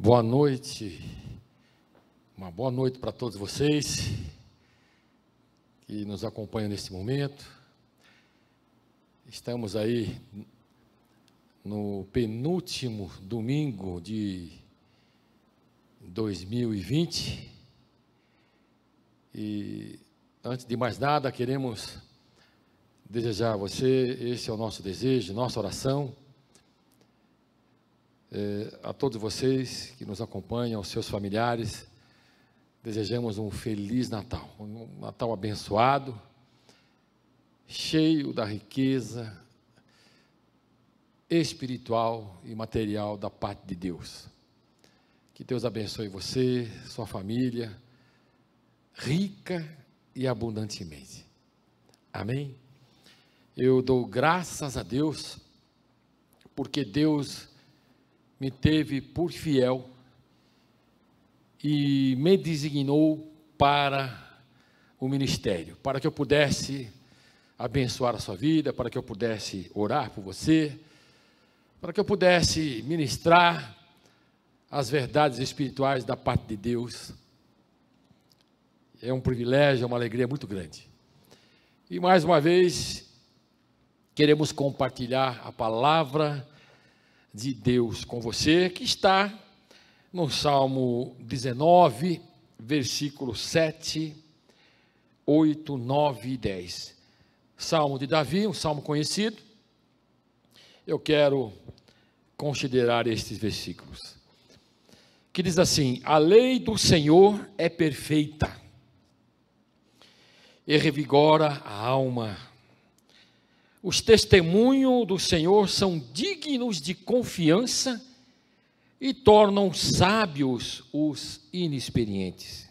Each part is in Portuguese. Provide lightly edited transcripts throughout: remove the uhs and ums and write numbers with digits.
Boa noite, uma boa noite para todos vocês que nos acompanham nesse momento. Estamos aí no penúltimo domingo de 2020 e, antes de mais nada, queremos desejar a você, esse é o nosso desejo, nossa oração, a todos vocês que nos acompanham, aos seus familiares, desejamos um feliz Natal, um Natal abençoado, cheio da riqueza espiritual e material da parte de Deus. Que Deus abençoe você, sua família, rica e abundantemente. Amém? Eu dou graças a Deus, porque Deus me teve por fiel e me designou para o ministério, para que eu pudesse abençoar a sua vida, para que eu pudesse orar por você, para que eu pudesse ministrar as verdades espirituais da parte de Deus. É um privilégio, é uma alegria muito grande. E mais uma vez, queremos compartilhar a palavra de Deus com você, que está no Salmo 19, versículos 7, 8, 9 e 10. Salmo de Davi, um salmo conhecido. Eu quero considerar estes versículos, que diz assim: a lei do Senhor é perfeita e revigora a alma. Os testemunhos do Senhor são dignos de confiança e tornam sábios os inexperientes.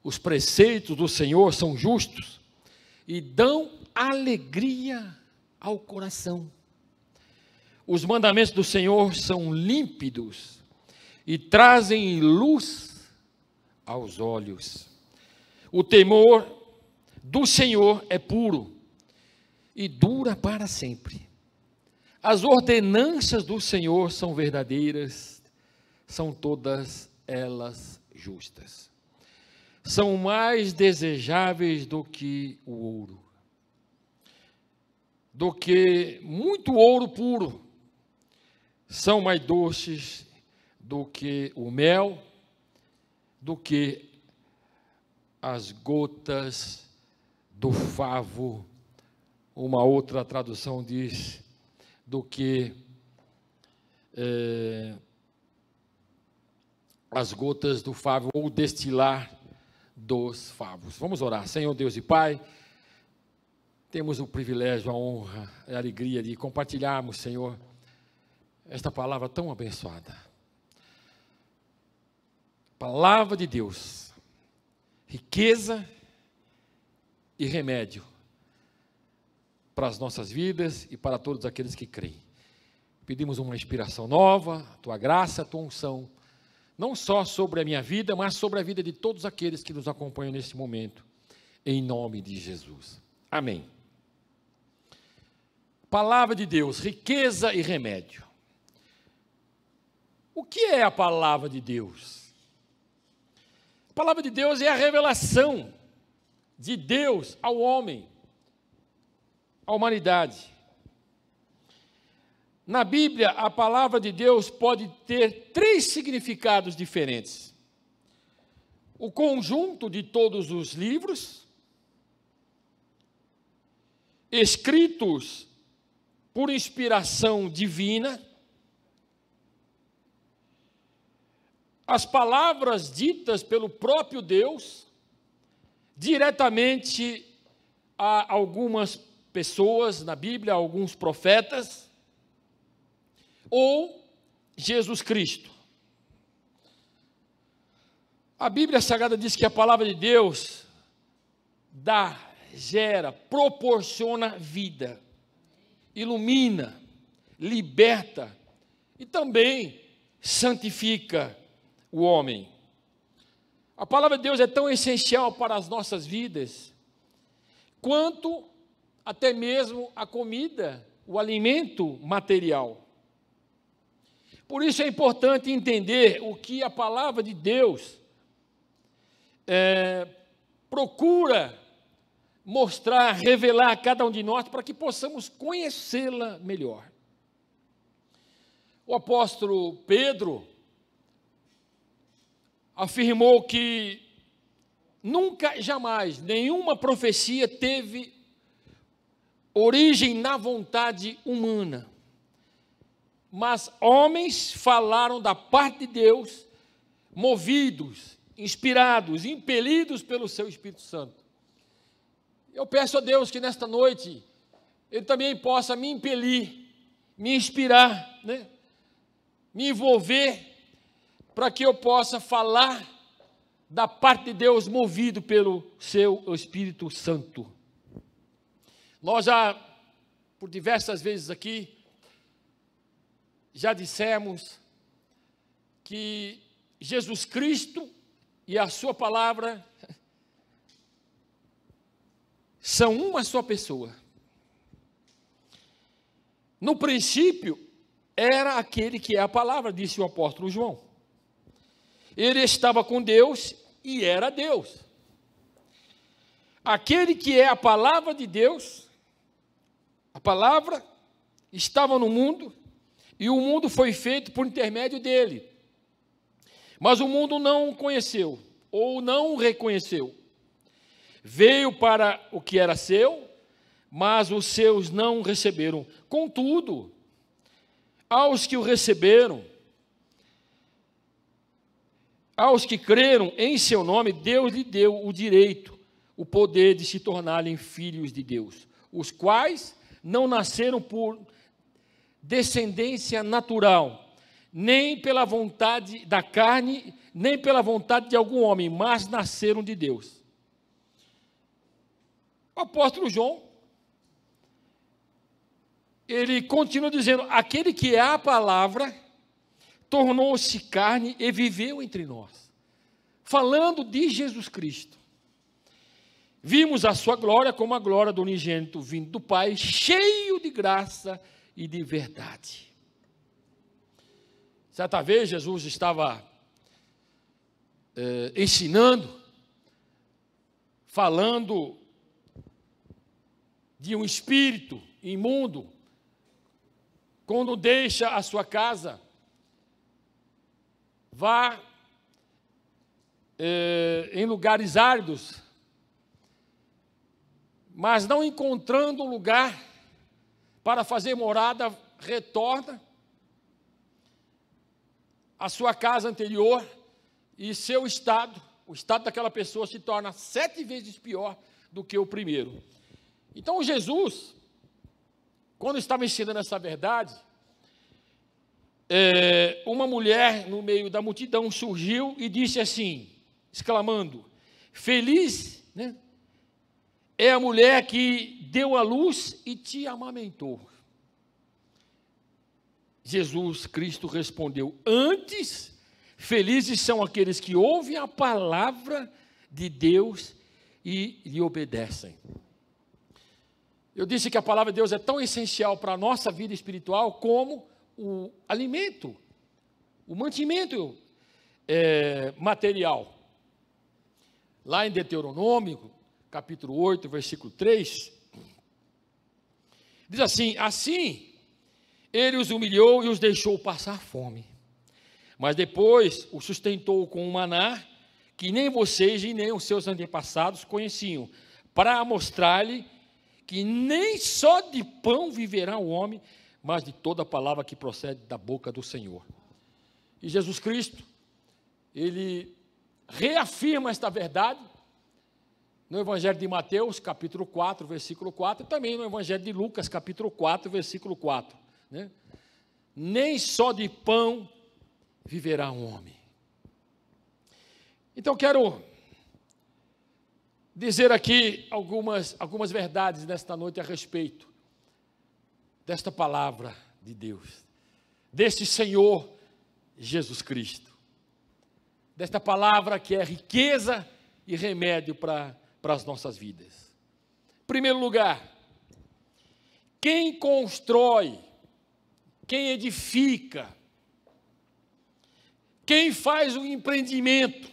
Os preceitos do Senhor são justos e dão alegria ao coração. Os mandamentos do Senhor são límpidos e trazem luz aos olhos. O temor do Senhor é puro e dura para sempre. As ordenanças do Senhor são verdadeiras, são todas elas justas. São mais desejáveis do que o ouro, do que muito ouro puro. São mais doces do que o mel, do que as gotas do favo. Uma outra tradução diz, do que as gotas do favo, ou destilar dos favos. Vamos orar. Senhor Deus e Pai, temos o privilégio, a honra e a alegria de compartilharmos, Senhor, esta palavra tão abençoada. Palavra de Deus, riqueza e remédio para as nossas vidas e para todos aqueles que creem. Pedimos uma inspiração nova, a Tua graça, a Tua unção, não só sobre a minha vida, mas sobre a vida de todos aqueles que nos acompanham nesse momento, em nome de Jesus. Amém. Palavra de Deus, riqueza e remédio. O que é a palavra de Deus? A palavra de Deus é a revelação de Deus ao homem, à humanidade. Na Bíblia, a palavra de Deus pode ter três significados diferentes: o conjunto de todos os livros, escritos por inspiração divina, as palavras ditas pelo próprio Deus, diretamente a algumas pessoas na Bíblia, alguns profetas, ou Jesus Cristo. A Bíblia Sagrada diz que a palavra de Deus gera, proporciona vida, ilumina, liberta e também santifica o homem. A palavra de Deus é tão essencial para as nossas vidas, quanto até mesmo a comida, o alimento material. Por isso é importante entender o que a palavra de Deus procura mostrar, revelar a cada um de nós, para que possamos conhecê-la melhor. O apóstolo Pedro afirmou que nunca, jamais, nenhuma profecia teve origem na vontade humana, mas homens falaram da parte de Deus, movidos, inspirados, impelidos pelo seu Espírito Santo. Eu peço a Deus que nesta noite Ele também possa me impelir, me inspirar, né? Me envolver, para que eu possa falar da parte de Deus, movido pelo seu Espírito Santo. Nós já, por diversas vezes aqui, já dissemos que Jesus Cristo e a sua palavra são uma só pessoa. No princípio, era aquele que é a palavra, disse o apóstolo João. Ele estava com Deus e era Deus. Aquele que é a palavra de Deus, a palavra estava no mundo e o mundo foi feito por intermédio dele. Mas o mundo não o conheceu ou não o reconheceu. Veio para o que era seu, mas os seus não o receberam. Contudo, aos que o receberam, aos que creram em seu nome, Deus lhe deu o direito, o poder de se tornarem filhos de Deus, os quais não nasceram por descendência natural, nem pela vontade da carne, nem pela vontade de algum homem, mas nasceram de Deus. O apóstolo João, ele continua dizendo, aquele que é a palavra, tornou-se carne e viveu entre nós, falando de Jesus Cristo. Vimos a sua glória como a glória do unigênito vindo do Pai, cheio de graça e de verdade. Certa vez Jesus estava ensinando, falando de um espírito imundo, quando deixa a sua casa, vá em lugares áridos, mas não encontrando lugar para fazer morada, retorna à sua casa anterior e seu estado, o estado daquela pessoa se torna 7 vezes pior do que o primeiro. Então Jesus, quando estava ensinando essa verdade, uma mulher no meio da multidão surgiu e disse assim, exclamando, feliz, né, é a mulher que deu à luz e te amamentou. Jesus Cristo respondeu, antes, felizes são aqueles que ouvem a palavra de Deus e lhe obedecem. Eu disse que a palavra de Deus é tão essencial para a nossa vida espiritual como o alimento, o mantimento material. Lá em Deuteronômio, capítulo 8, versículo 3, diz assim, assim ele os humilhou e os deixou passar fome, mas depois os sustentou com um maná que nem vocês e nem os seus antepassados conheciam, para mostrar-lhe que nem só de pão viverá o homem, mas de toda a palavra que procede da boca do Senhor. E Jesus Cristo, ele reafirma esta verdade no Evangelho de Mateus, capítulo 4, versículo 4, e também no Evangelho de Lucas, capítulo 4, versículo 4. Né? Nem só de pão viverá um homem. Então, quero dizer aqui algumas verdades nesta noite a respeito desta palavra de Deus, deste Senhor Jesus Cristo, desta palavra que é riqueza e remédio para as nossas vidas. Em primeiro lugar, quem constrói, quem edifica quem faz um empreendimento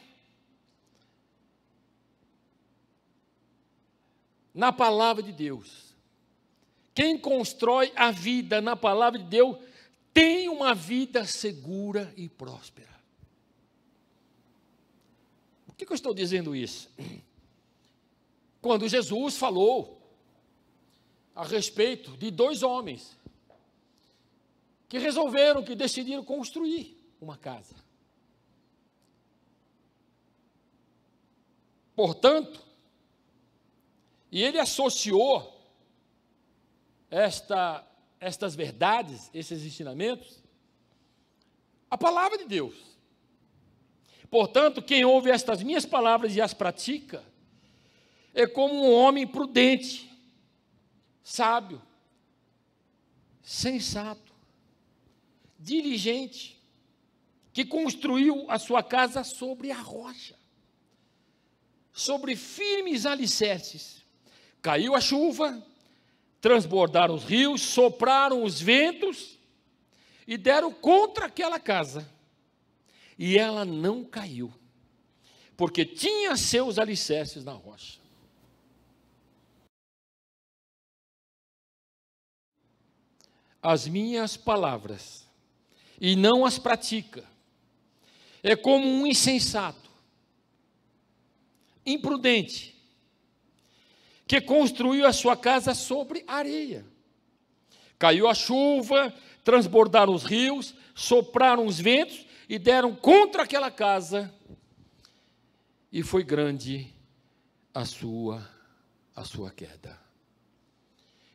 na palavra de Deus, quem constrói a vida na palavra de Deus, tem uma vida segura e próspera. Por que eu estou dizendo isso? Quando Jesus falou a respeito de dois homens que resolveram, que decidiram construir uma casa. Portanto, e ele associou estas verdades, esses ensinamentos, à palavra de Deus. Portanto, quem ouve estas minhas palavras e as pratica, é como um homem prudente, sábio, sensato, diligente, que construiu a sua casa sobre a rocha, sobre firmes alicerces. Caiu a chuva, transbordaram os rios, sopraram os ventos e deram contra aquela casa. E ela não caiu, porque tinha seus alicerces na rocha. As minhas palavras, e não as pratica, é como um insensato, imprudente, que construiu a sua casa sobre areia. Caiu a chuva, transbordaram os rios, sopraram os ventos e deram contra aquela casa, e foi grande a sua queda.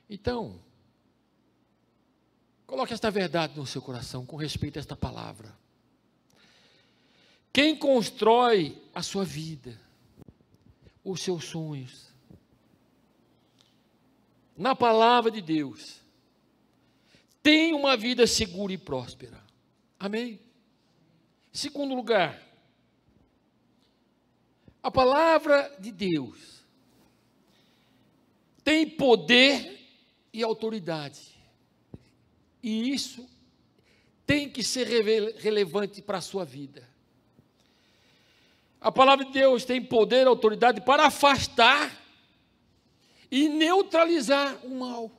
Então, coloque esta verdade no seu coração com respeito a esta palavra. Quem constrói a sua vida, os seus sonhos, na palavra de Deus, tem uma vida segura e próspera. Amém? Segundo lugar, a palavra de Deus tem poder e autoridade. E isso tem que ser relevante para a sua vida. A palavra de Deus tem poder e autoridade para afastar e neutralizar o mal.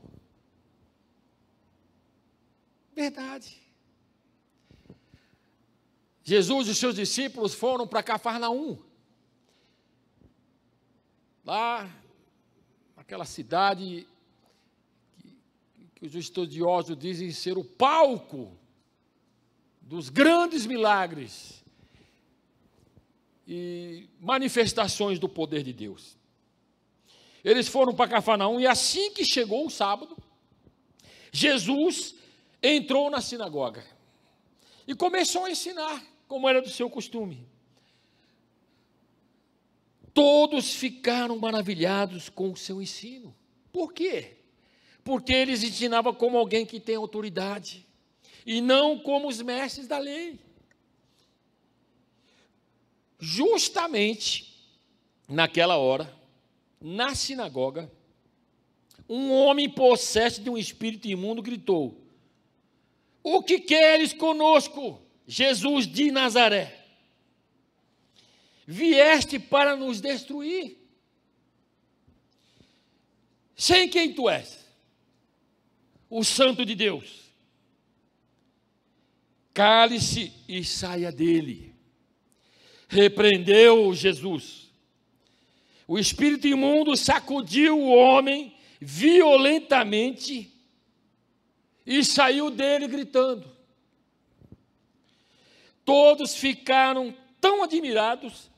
Verdade. Jesus e os seus discípulos foram para Cafarnaum. Lá, naquela cidade que os estudiosos dizem ser o palco dos grandes milagres e manifestações do poder de Deus. Eles foram para Cafarnaum e assim que chegou o sábado, Jesus entrou na sinagoga e começou a ensinar, como era do seu costume. Todos ficaram maravilhados com o seu ensino. Por quê? Porque eles ensinavam como alguém que tem autoridade, e não como os mestres da lei. Justamente naquela hora, na sinagoga, um homem possesso de um espírito imundo gritou: "O que queres conosco, Jesus de Nazaré? Vieste para nos destruir? Sei quem tu és, o Santo de Deus. Cale-se e saia dele." Repreendeu Jesus. O espírito imundo sacudiu o homem violentamente e saiu dele gritando. Todos ficaram tão admirados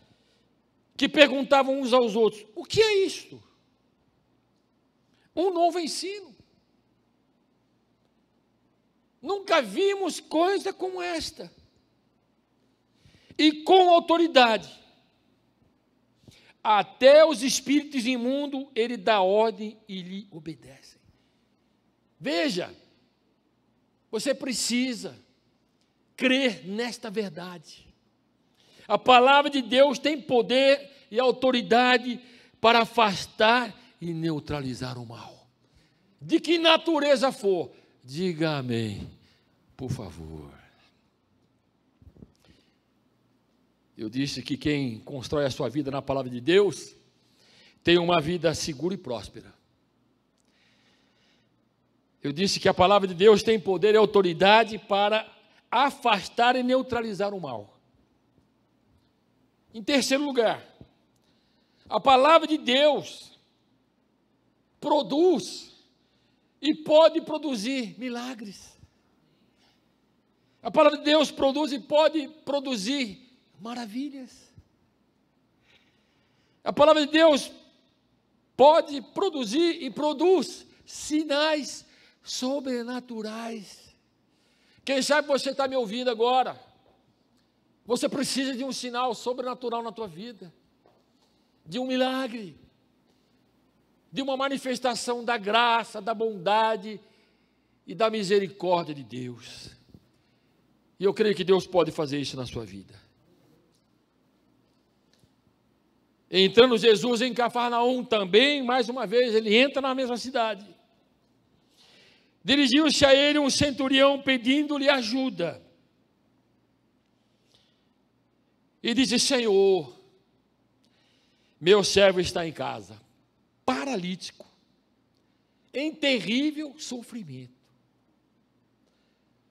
que perguntavam uns aos outros: "O que é isto? Um novo ensino. Nunca vimos coisa como esta." E com autoridade, até os espíritos imundos, ele dá ordem e lhe obedecem. Veja, você precisa crer nesta verdade. A palavra de Deus tem poder e autoridade para afastar e neutralizar o mal. De que natureza for, diga amém, por favor. Eu disse que quem constrói a sua vida na palavra de Deus tem uma vida segura e próspera. Eu disse que a palavra de Deus tem poder e autoridade para afastar e neutralizar o mal. Em terceiro lugar, a palavra de Deus produz e pode produzir milagres. A palavra de Deus produz e pode produzir maravilhas. A palavra de Deus pode produzir e produz sinais sobrenaturais. Quem sabe você está me ouvindo agora. Você precisa de um sinal sobrenatural na tua vida, de um milagre, de uma manifestação da graça, da bondade e da misericórdia de Deus. E eu creio que Deus pode fazer isso na sua vida. Entrando Jesus em Cafarnaum também, mais uma vez, ele entra na mesma cidade. Dirigiu-se a ele um centurião pedindo-lhe ajuda. E disse: Senhor, meu servo está em casa, paralítico, em terrível sofrimento.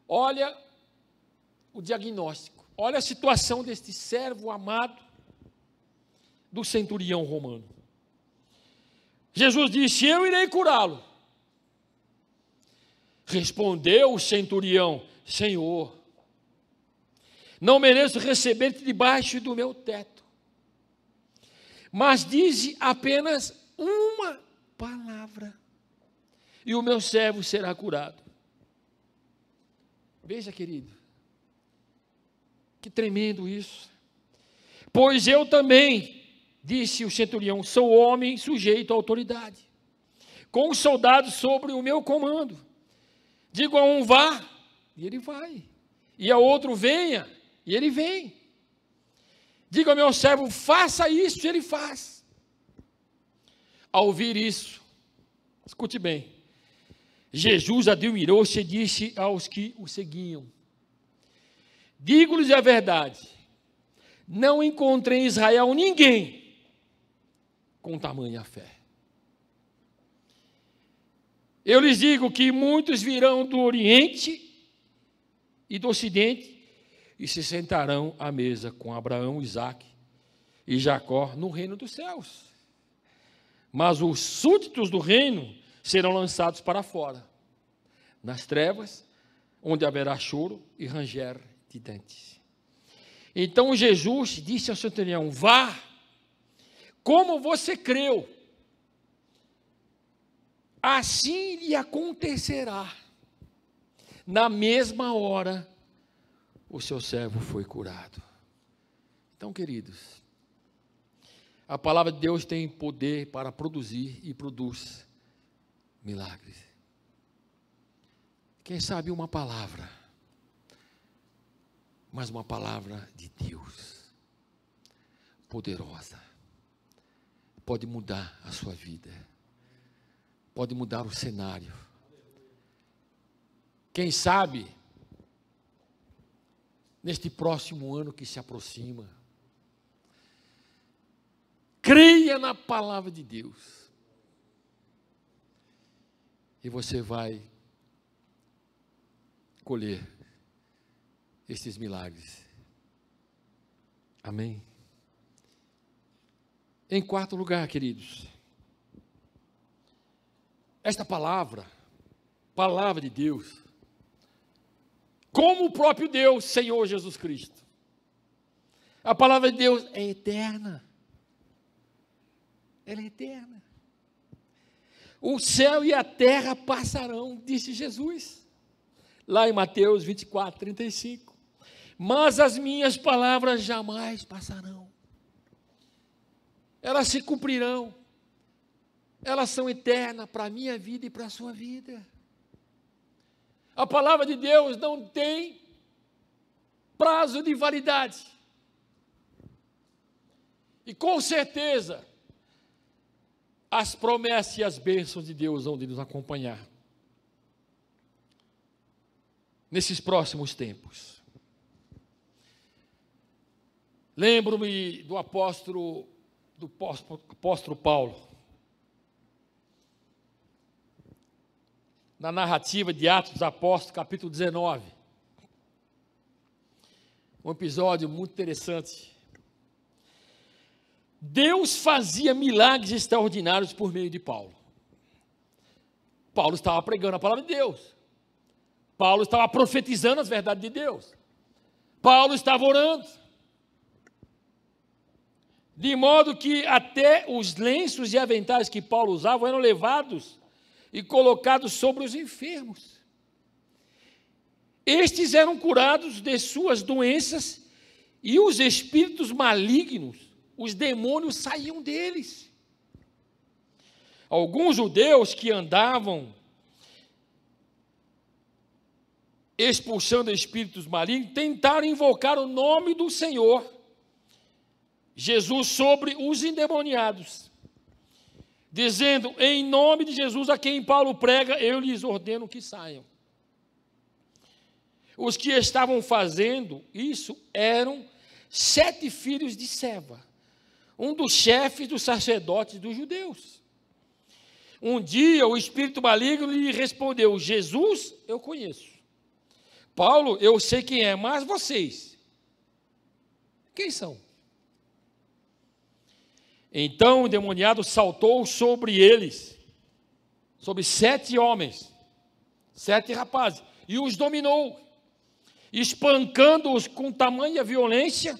Olha o diagnóstico, olha a situação deste servo amado do centurião romano. Jesus disse: eu irei curá-lo. Respondeu o centurião: Senhor, não mereço receber-te debaixo do meu teto, mas dize apenas uma palavra, e o meu servo será curado. Veja, querido, que tremendo isso. Pois eu também, disse o centurião, sou homem sujeito à autoridade, com os soldados sobre o meu comando. Digo a um vá, e ele vai, e a outro venha, e ele vem. Digo ao meu servo, faça isso, e ele faz. Ao ouvir isso, escute bem, Jesus admirou-se e disse aos que o seguiam: digo-lhes a verdade, não encontrei em Israel ninguém com tamanha fé. Eu lhes digo que muitos virão do Oriente e do Ocidente e se sentarão à mesa com Abraão, Isaque e Jacó no reino dos céus. Mas os súditos do reino serão lançados para fora, nas trevas, onde haverá choro e ranger de dentes. Então Jesus disse ao centurião: vá, como você creu, assim lhe acontecerá. Na mesma hora, o seu servo foi curado. Então, queridos, a palavra de Deus tem poder para produzir e produz milagres. Quem sabe uma palavra, mas uma palavra de Deus, poderosa, pode mudar a sua vida, pode mudar o cenário. Quem sabe, neste próximo ano que se aproxima, creia na palavra de Deus, e você vai colher estes milagres. Amém? Em quarto lugar, queridos, esta palavra de Deus, como o próprio Deus, Senhor Jesus Cristo, a palavra de Deus é eterna. Ela é eterna. O céu e a terra passarão, disse Jesus, lá em Mateus 24, 35. Mas as minhas palavras jamais passarão. Elas se cumprirão. Elas são eternas para a minha vida e para a sua vida. A palavra de Deus não tem prazo de validade. E com certeza, as promessas e as bênçãos de Deus vão nos acompanhar nesses próximos tempos. Lembro-me do apóstolo Paulo, na narrativa de Atos dos Apóstolos, capítulo 19. Um episódio muito interessante. Deus fazia milagres extraordinários por meio de Paulo. Paulo estava pregando a palavra de Deus. Paulo estava profetizando as verdades de Deus. Paulo estava orando. De modo que até os lenços e aventais que Paulo usava eram levados e colocados sobre os enfermos. Estes eram curados de suas doenças e os espíritos malignos, os demônios saíam deles. Alguns judeus que andavam expulsando espíritos malignos tentaram invocar o nome do Senhor Jesus sobre os endemoniados, dizendo: em nome de Jesus a quem Paulo prega, eu lhes ordeno que saiam. Os que estavam fazendo isso eram 7 filhos de Seva, um dos chefes dos sacerdotes dos judeus. Um dia o espírito maligno lhe respondeu: Jesus eu conheço, Paulo eu sei quem é, mas vocês, quem são? Então o endemoniado saltou sobre eles, sobre 7 homens, 7 rapazes, e os dominou, espancando-os com tamanha violência,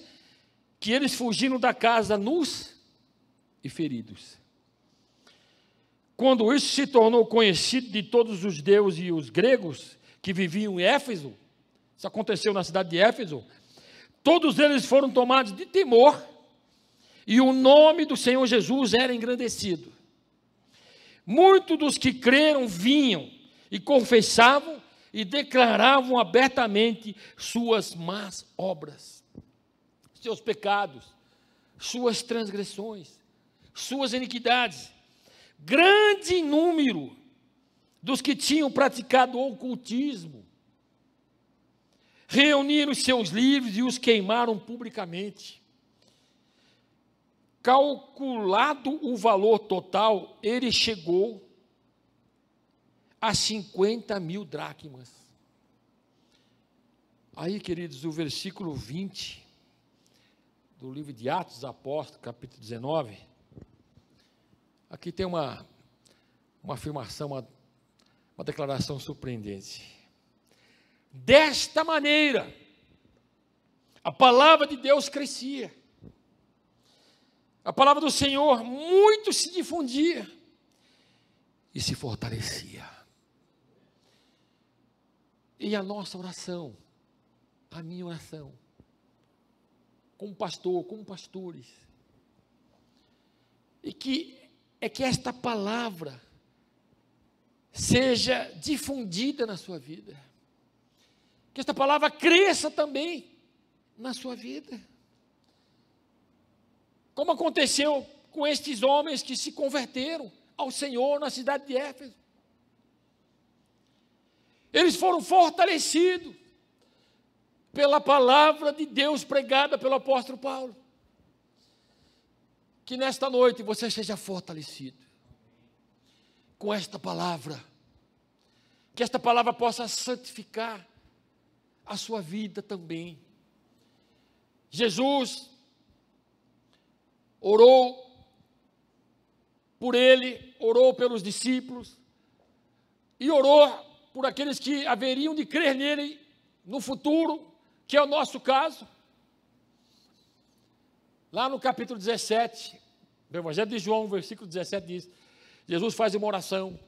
que eles fugiram da casa nus e feridos. Quando isso se tornou conhecido de todos os judeus e os gregos que viviam em Éfeso, isso aconteceu na cidade de Éfeso, todos eles foram tomados de temor, e o nome do Senhor Jesus era engrandecido. Muitos dos que creram vinham e confessavam e declaravam abertamente suas más obras, seus pecados, suas transgressões, suas iniquidades. Grande número dos que tinham praticado o ocultismo reuniram seus livros e os queimaram publicamente. Calculado o valor total, ele chegou a 50.000 dracmas. Aí, queridos, o versículo 20 do livro de Atos dos Apóstolos, capítulo 19, aqui tem uma afirmação, uma declaração surpreendente. Desta maneira, a palavra de Deus crescia. A palavra do Senhor muito se difundia e se fortalecia. E a nossa oração, a minha oração, como pastor, como pastores, é que esta palavra seja difundida na sua vida. Que esta palavra cresça também na sua vida. Como aconteceu com estes homens que se converteram ao Senhor na cidade de Éfeso. Eles foram fortalecidos pela palavra de Deus pregada pelo apóstolo Paulo. Que nesta noite você seja fortalecido com esta palavra. Que esta palavra possa santificar a sua vida também. Jesus orou por ele, orou pelos discípulos e orou por aqueles que haveriam de crer nele no futuro, que é o nosso caso. Lá no capítulo 17, do Evangelho de João, versículo 17 diz, Jesus faz uma oração: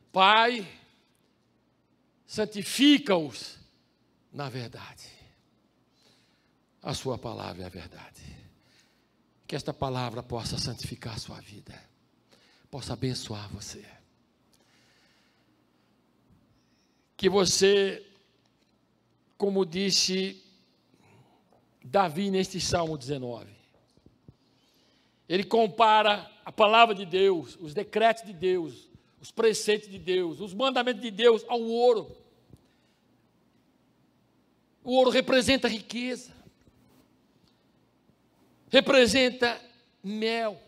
Pai, santifica-os na verdade. A sua palavra é a verdade. Que esta palavra possa santificar a sua vida, possa abençoar você. Que você, como disse Davi neste Salmo 19, ele compara a palavra de Deus, os decretos de Deus, os preceitos de Deus, os mandamentos de Deus ao ouro. O ouro representa riqueza. representa mel.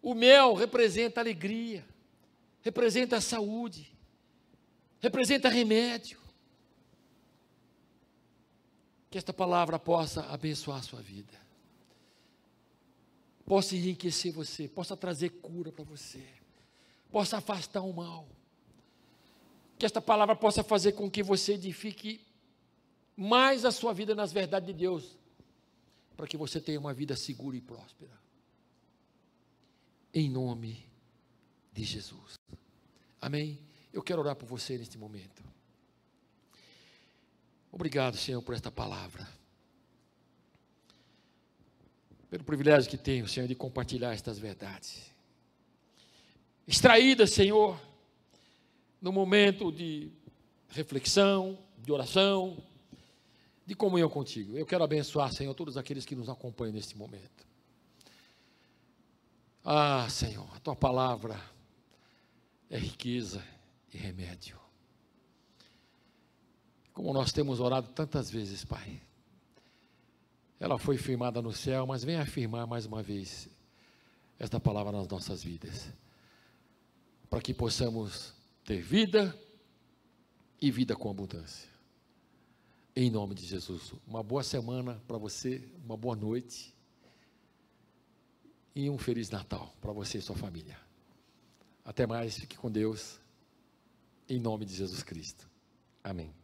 O mel representa alegria, representa saúde, representa remédio. Que esta palavra possa abençoar a sua vida, possa enriquecer você, possa trazer cura para você, possa afastar o mal. Que esta palavra possa fazer com que você edifique mais a sua vida nas verdades de Deus, para que você tenha uma vida segura e próspera. Em nome de Jesus. Amém? Eu quero orar por você neste momento. Obrigado, Senhor, por esta palavra. Pelo privilégio que tenho, Senhor, de compartilhar estas verdades. Extraídas, Senhor, no momento de reflexão, de oração, de comunhão contigo. Eu quero abençoar, Senhor, todos aqueles que nos acompanham neste momento. Ah, Senhor, a tua palavra é riqueza e remédio. Como nós temos orado tantas vezes, Pai. Ela foi firmada no céu, mas vem afirmar mais uma vez esta palavra nas nossas vidas. Para que possamos ter vida e vida com abundância. Em nome de Jesus. Uma boa semana para você, uma boa noite. E um Feliz Natal para você e sua família. Até mais, fique com Deus. Em nome de Jesus Cristo. Amém.